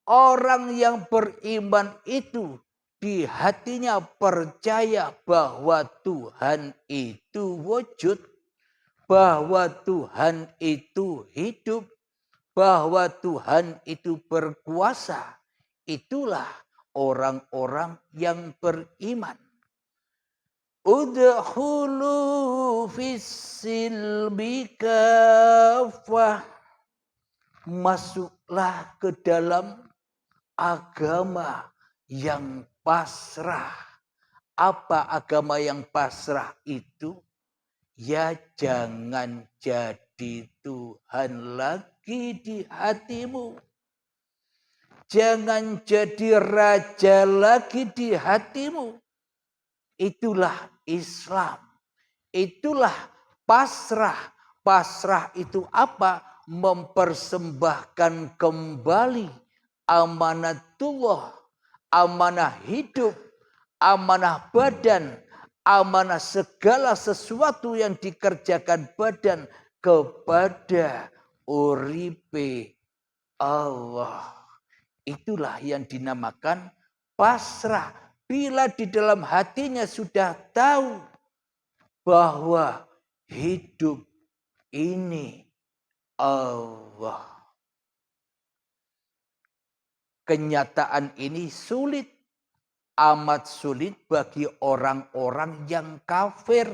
Orang yang beriman itu di hatinya percaya bahwa Tuhan itu wujud, bahwa Tuhan itu hidup, bahwa Tuhan itu berkuasa. Itulah orang-orang yang beriman. Udkhulu fis-silmi kafah. Masuklah ke dalam agama yang pasrah. Apa agama yang pasrah itu? Ya jangan jadi Tuhan lagi di hatimu. Jangan jadi raja lagi di hatimu. Itulah Islam. Itulah pasrah. Pasrah itu apa? Mempersembahkan kembali amanatullah, amanah hidup, amanah badan, amanah segala sesuatu yang dikerjakan badan kepada uripe Allah. Itulah yang dinamakan pasrah. Bila di dalam hatinya sudah tahu bahwa hidup ini Allah. Kenyataan ini sulit, amat sulit bagi orang-orang yang kafir.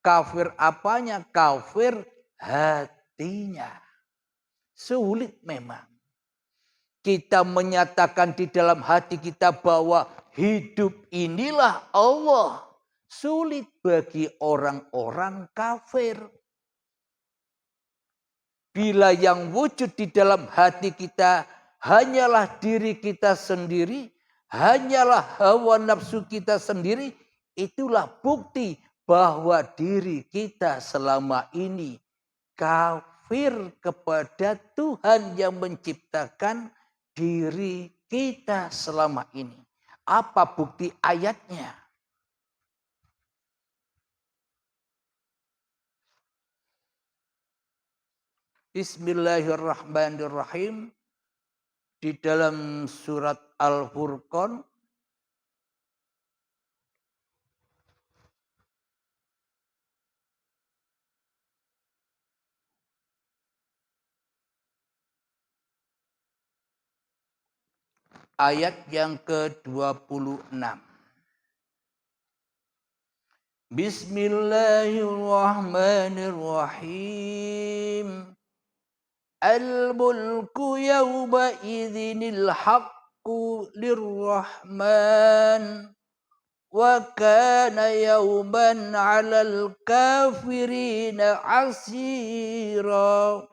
Kafir apanya? Kafir hatinya. Sulit memang. Kita menyatakan di dalam hati kita bahwa hidup inilah Allah. Sulit bagi orang-orang kafir. Bila yang wujud di dalam hati kita hanyalah diri kita sendiri, hanyalah hawa nafsu kita sendiri, itulah bukti bahwa diri kita selama ini kafir kepada Tuhan yang menciptakan diri kita selama ini. Apa bukti ayatnya? Bismillahirrahmanirrahim. Di dalam surat Al-Furqan ayat yang ke-26. Bismillahirrahmanirrahim. Al-mulku yawma idzinil haqqu lirrahman. Wa kana yawman 'alal kafirina 'asira.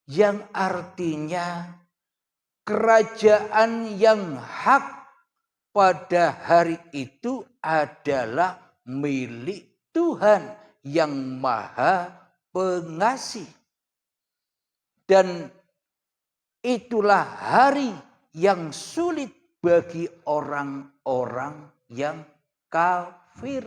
Yang artinya kerajaan yang hak pada hari itu adalah milik Tuhan yang Maha Pengasih. Dan itulah hari yang sulit bagi orang-orang yang kafir.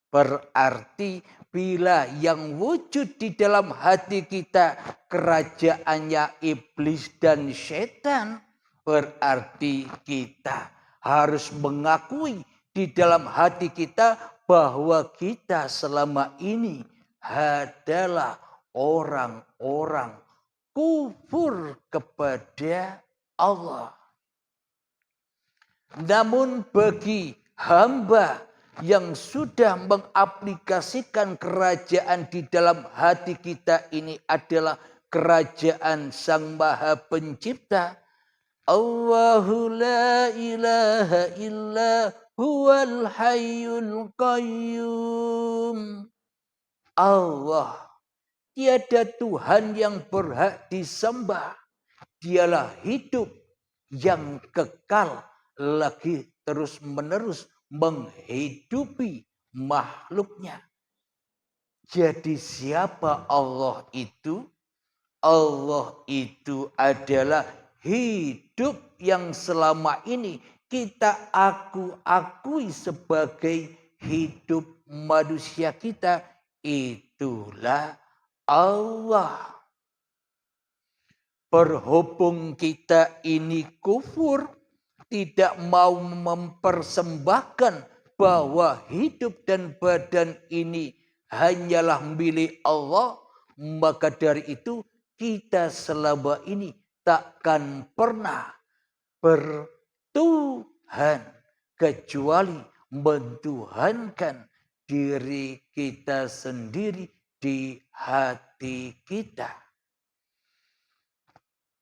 Berarti bila yang wujud di dalam hati kita kerajaannya iblis dan setan, berarti kita harus mengakui di dalam hati kita bahwa kita selama ini adalah orang-orang kufur kepada Allah. Namun bagi hamba yang sudah mengaplikasikan kerajaan di dalam hati kita ini adalah kerajaan Sang Maha Pencipta. Allahu la ilaha illa huwal hayyul qayyum. Allah, tiada Tuhan yang berhak disembah. Dialah hidup yang kekal lagi terus menerus menghidupi makhluknya. Jadi siapa Allah itu? Allah itu adalah hidup yang selama ini kita akui sebagai hidup manusia kita. Itulah Allah. Berhubung kita ini kufur, tidak mau mempersembahkan bahwa hidup dan badan ini hanyalah milik Allah, maka dari itu kita selama ini takkan pernah bertuhan kecuali mentuhankan diri kita sendiri di hati kita.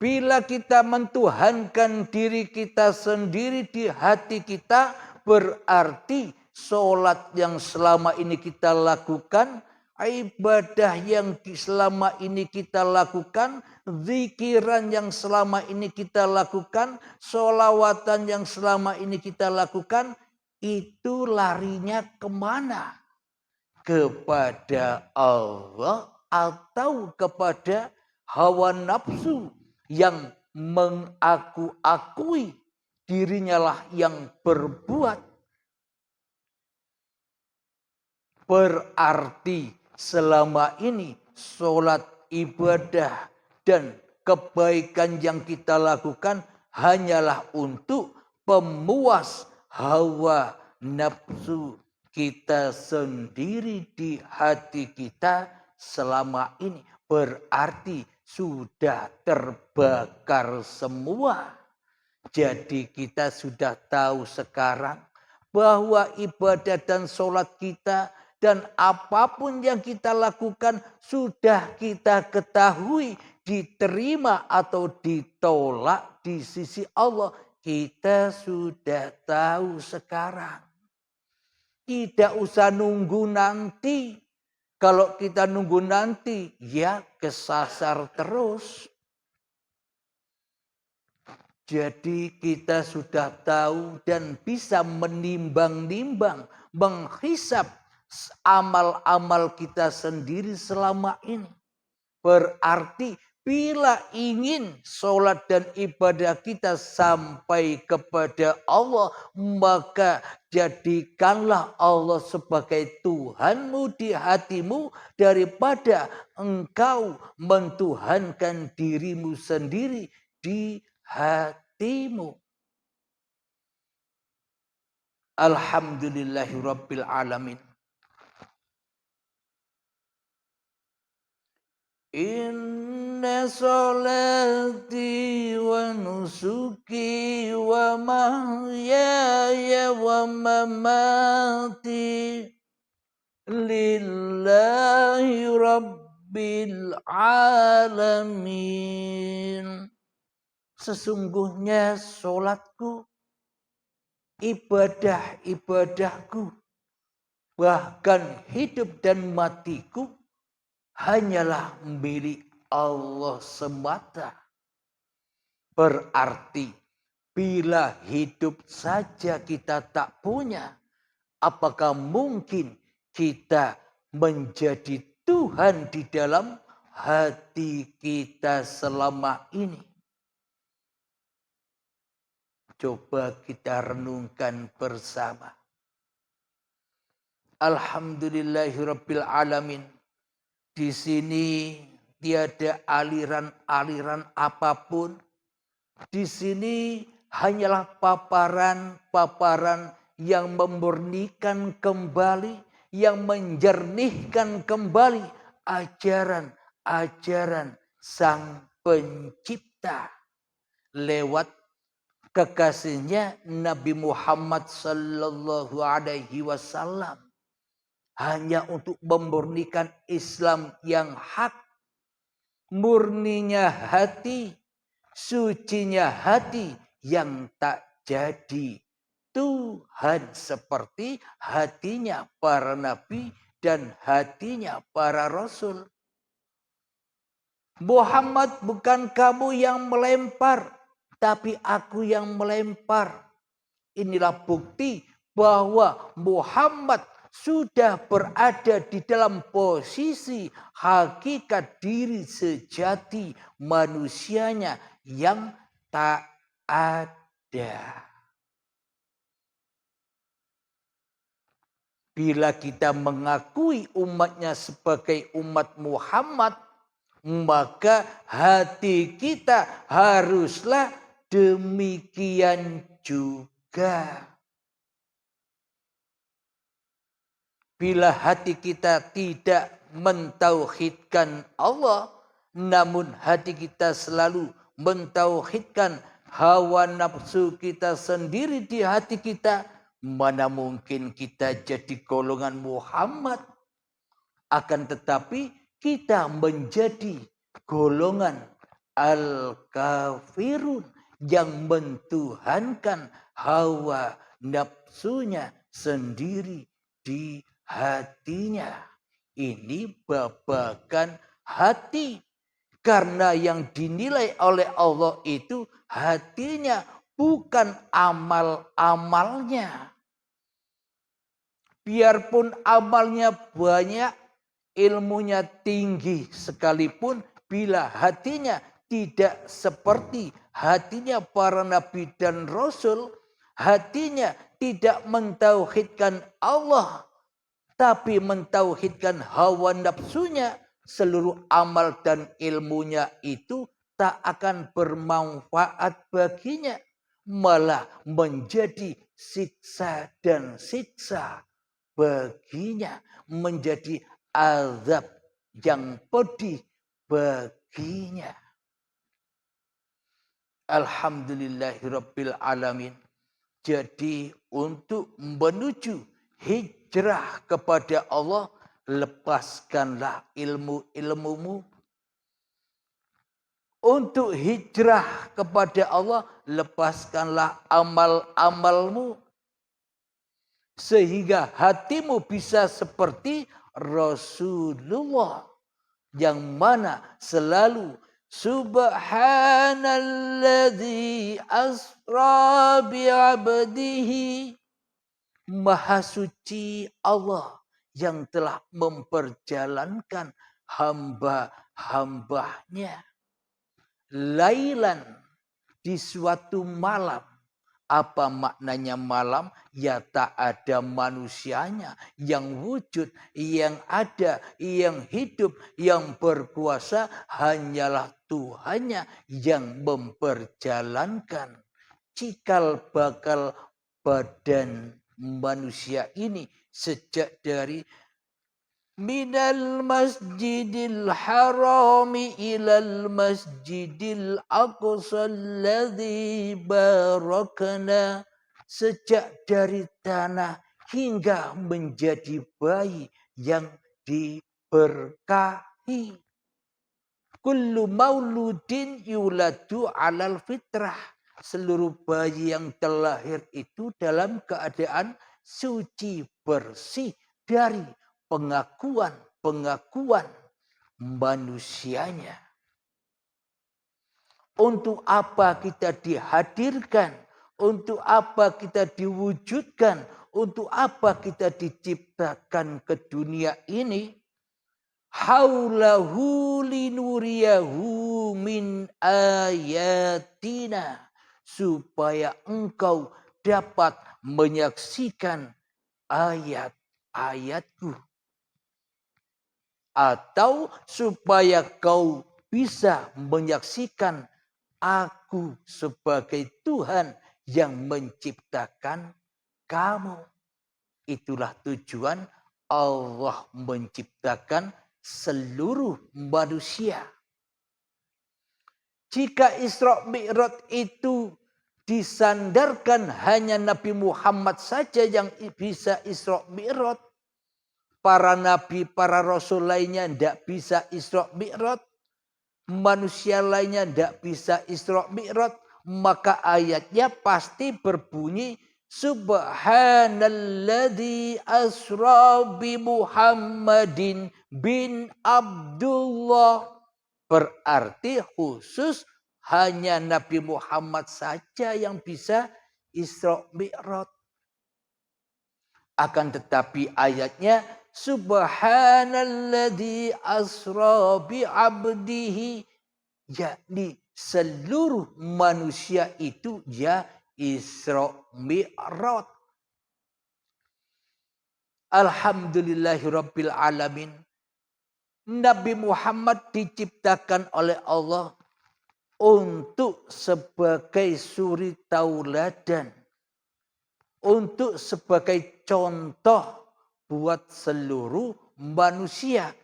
Bila kita mentuhankan diri kita sendiri di hati kita, berarti sholat yang selama ini kita lakukan, ibadah yang selama ini kita lakukan, zikiran yang selama ini kita lakukan, sholawatan yang selama ini kita lakukan, itu larinya kemana? Kepada Allah atau kepada hawa nafsu yang mengaku-akui dirinya lah yang berbuat. Berarti selama ini sholat, ibadah, dan kebaikan yang kita lakukan hanyalah untuk pemuas hawa nafsu kita sendiri di hati kita selama ini. Berarti sudah terbakar semua. Jadi kita sudah tahu sekarang bahwa ibadah dan sholat kita dan apapun yang kita lakukan sudah kita ketahui diterima atau ditolak di sisi Allah. Kita sudah tahu sekarang. Tidak usah nunggu nanti. Kalau kita nunggu nanti, ya kesasar terus. Jadi kita sudah tahu dan bisa menimbang-nimbang, menghisap amal-amal kita sendiri selama ini. Berarti bila ingin sholat dan ibadah kita sampai kepada Allah, maka jadikanlah Allah sebagai Tuhanmu di hatimu daripada engkau mentuhankan dirimu sendiri di hatimu. Alhamdulillahirabbil alamin. Inna salati wa nusuki wa mahyaya wa mamati lillahi rabbil alamin. Sesungguhnya sholatku, ibadah-ibadahku, bahkan hidup dan matiku hanyalah milik Allah semata. Berarti bila hidup saja kita tak punya, apakah mungkin kita menjadi Tuhan di dalam hati kita selama ini? Coba kita renungkan bersama. Alhamdulillahirabbil alamin. Di sini tiada aliran-aliran apapun. Di sini hanyalah paparan-paparan yang memurnikan kembali, yang menjernihkan kembali ajaran-ajaran Sang Pencipta lewat kekasihnya Nabi Muhammad sallallahu alaihi wasallam. Hanya untuk memurnikan Islam yang hak. Murninya hati, sucinya hati yang tak jadi Tuhan seperti hatinya para nabi dan hatinya para rasul. Muhammad, bukan kamu yang melempar, tapi aku yang melempar. Inilah bukti bahwa Muhammad sudah berada di dalam posisi hakikat diri sejati manusianya yang tak ada. Bila kita mengakui umatnya sebagai umat Muhammad, Maka hati kita haruslah demikian juga. Bila hati kita tidak mentauhidkan Allah, namun hati kita selalu mentauhidkan hawa nafsu kita sendiri di hati kita, mana mungkin kita jadi golongan Muhammad. Akan tetapi kita menjadi golongan al-kafirun yang mentuhankan hawa nafsunya sendiri di hatinya. Ini babakan hati. Karena yang dinilai oleh Allah itu hatinya, bukan amal-amalnya. Biarpun amalnya banyak, ilmunya tinggi sekalipun, bila hatinya tidak seperti hatinya para nabi dan rasul, hatinya tidak mentauhidkan Allah, tapi mentauhidkan hawa nafsunya, seluruh amal dan ilmunya itu tak akan bermanfaat baginya, malah menjadi siksa dan siksa baginya, menjadi azab yang pedih baginya. Alhamdulillahirabbil alamin. Jadi untuk menuju hijrah kepada Allah, lepaskanlah ilmu-ilmumu. Untuk hijrah kepada Allah, lepaskanlah amal-amalmu. Sehingga hatimu bisa seperti Rasulullah, yang mana selalu Subhanalladzi asra bi'abdihi. Maha suci Allah yang telah memperjalankan hamba-hambanya. Lailan, di suatu malam. Apa maknanya malam? Ya tak ada manusianya yang wujud, yang ada, yang hidup, yang berkuasa, hanyalah Tuhannya yang memperjalankan cikal bakal badan manusia ini sejak dari minal masjidil harami ilal masjidil aqsa alladzi barakna, sejak dari tanah hingga menjadi bayi yang diberkahi. Kullu mauludin yuladu alal fitrah. Seluruh bayi yang terlahir itu dalam keadaan suci bersih dari pengakuan manusianya. Untuk apa kita dihadirkan? Untuk apa kita diwujudkan? Untuk apa kita diciptakan ke dunia ini? Haulahu linuriyahu min ayatina, supaya engkau dapat menyaksikan ayat-ayatku, atau supaya kau bisa menyaksikan aku sebagai Tuhan yang menciptakan kamu. Itulah tujuan Allah menciptakan seluruh manusia. Jika Isra Mi'raj itu disandarkan hanya Nabi Muhammad saja yang bisa Isra Mi'raj, para nabi, para rasul lainnya tidak bisa Isra Mi'raj, manusia lainnya tidak bisa Isra Mi'raj, maka ayatnya pasti berbunyi Subhanalladzi asra bi Muhammadin bin Abdullah. Berarti khusus hanya Nabi Muhammad saja yang bisa Isra Mi'raj. Akan tetapi ayatnya Subhanalladzi asra bi abdihi, yakni seluruh manusia itu ya Isra Mi'raj. Alhamdulillahirabbil alamin. Nabi Muhammad diciptakan oleh Allah untuk sebagai suri tauladan, untuk sebagai contoh buat seluruh manusia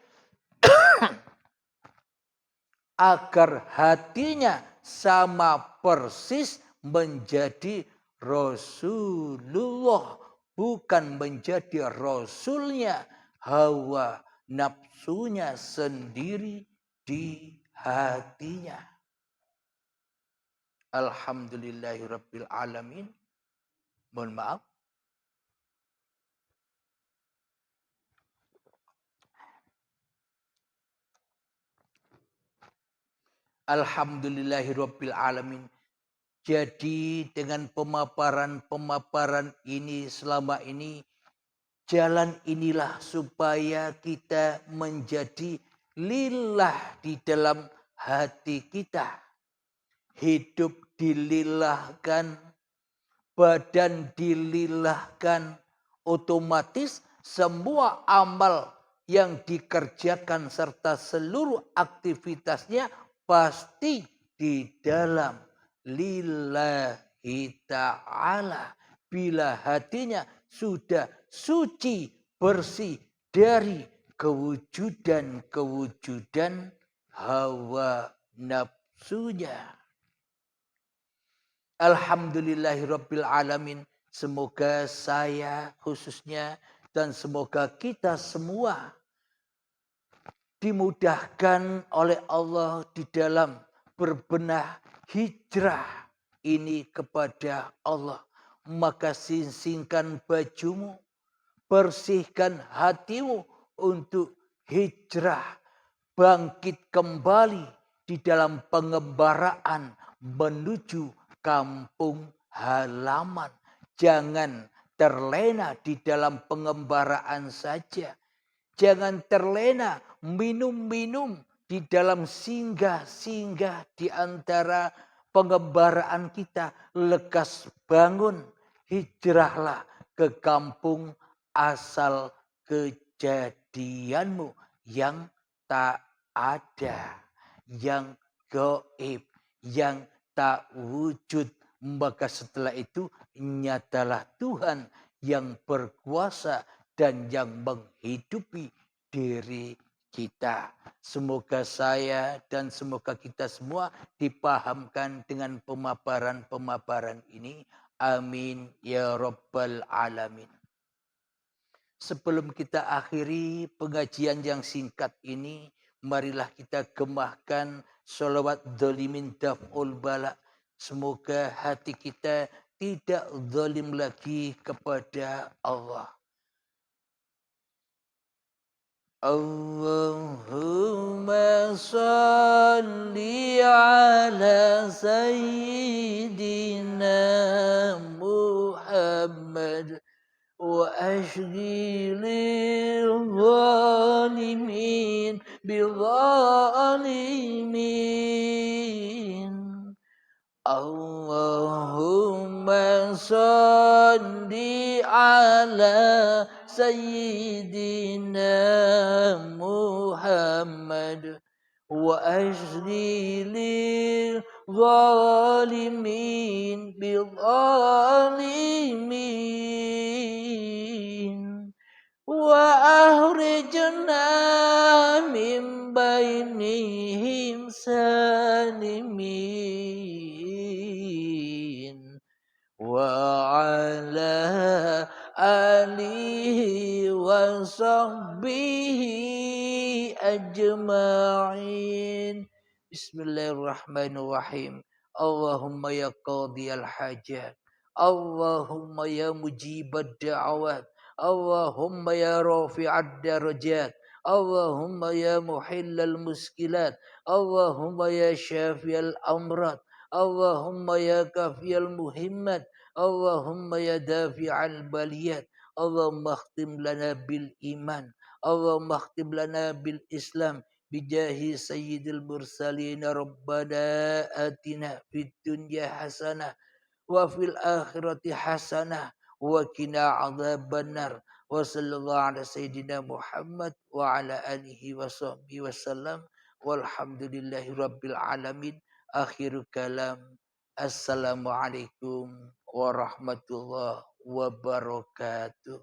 agar hatinya sama persis menjadi Rasulullah, bukan menjadi rasulnya hawa nafsunya sendiri di hatinya. Alhamdulillahirabbil alamin. Mohon maaf. Alhamdulillahirabbil alamin. Jadi dengan pemaparan-pemaparan ini selama ini, jalan inilah supaya kita menjadi lillah di dalam hati kita. Hidup dililahkan, badan dililahkan, otomatis semua amal yang dikerjakan serta seluruh aktivitasnya pasti di dalam lillahi ta'ala. Bila hatinya sudah suci, bersih dari kewujudan-kewujudan hawa nafsunya. Alhamdulillahirabbil alamin. Semoga saya khususnya dan semoga kita semua dimudahkan oleh Allah di dalam berbenah hijrah ini kepada Allah. Maka singkan bajumu, bersihkan hatimu untuk hijrah, bangkit kembali di dalam pengembaraan menuju kampung halaman. Jangan terlena di dalam pengembaraan saja. Jangan terlena minum-minum di dalam singgah-singgah di antara pengembaraan kita. Lekas bangun, hijrahlah ke kampung asal kejadianmu yang tak ada, yang gaib, yang tak wujud. Maka setelah itu nyatalah Tuhan yang berkuasa dan yang menghidupi diri kita. Semoga saya dan semoga kita semua dipahamkan dengan pemaparan-pemaparan ini. Amin ya rabbal alamin. Sebelum kita akhiri pengajian yang singkat ini, marilah kita gemahkan sholawat dolimin daf'ul bala. Semoga hati kita tidak zalim lagi kepada Allah. Allahumma salli ala sayyidina Muhammad وأشغل الظالمين بالظالمين اللهم صل على سيدنا محمد وأشغل الظالمين بالظالمين وأخرجنا من بينهم سالمين وعلى آله وصحبه أجمعين بسم الله الرحمن الرحيم اللهم يا قاضي الحاجات اللهم يا مجيب الدعوات اللهم يا رافع الدرجات اللهم يا محل المشكلات اللهم يا شافي الأمراض اللهم يا كافي المهمات اللهم يا دافع البليات اللهم اختم لنا بالإيمان اللهم اختم لنا بالإسلام بجاه سيد المرسلين ربنا آتنا في الدنيا حسنة وفي الآخرة حسنة وقنا عذاب النار Wa sallallahu ala sayyidina Muhammad wa ala alihi wa sahbihi wasallam. Walhamdulillahi rabbil alamin. Akhiru kalam. Assalamualaikum warahmatullahi wabarakatuh.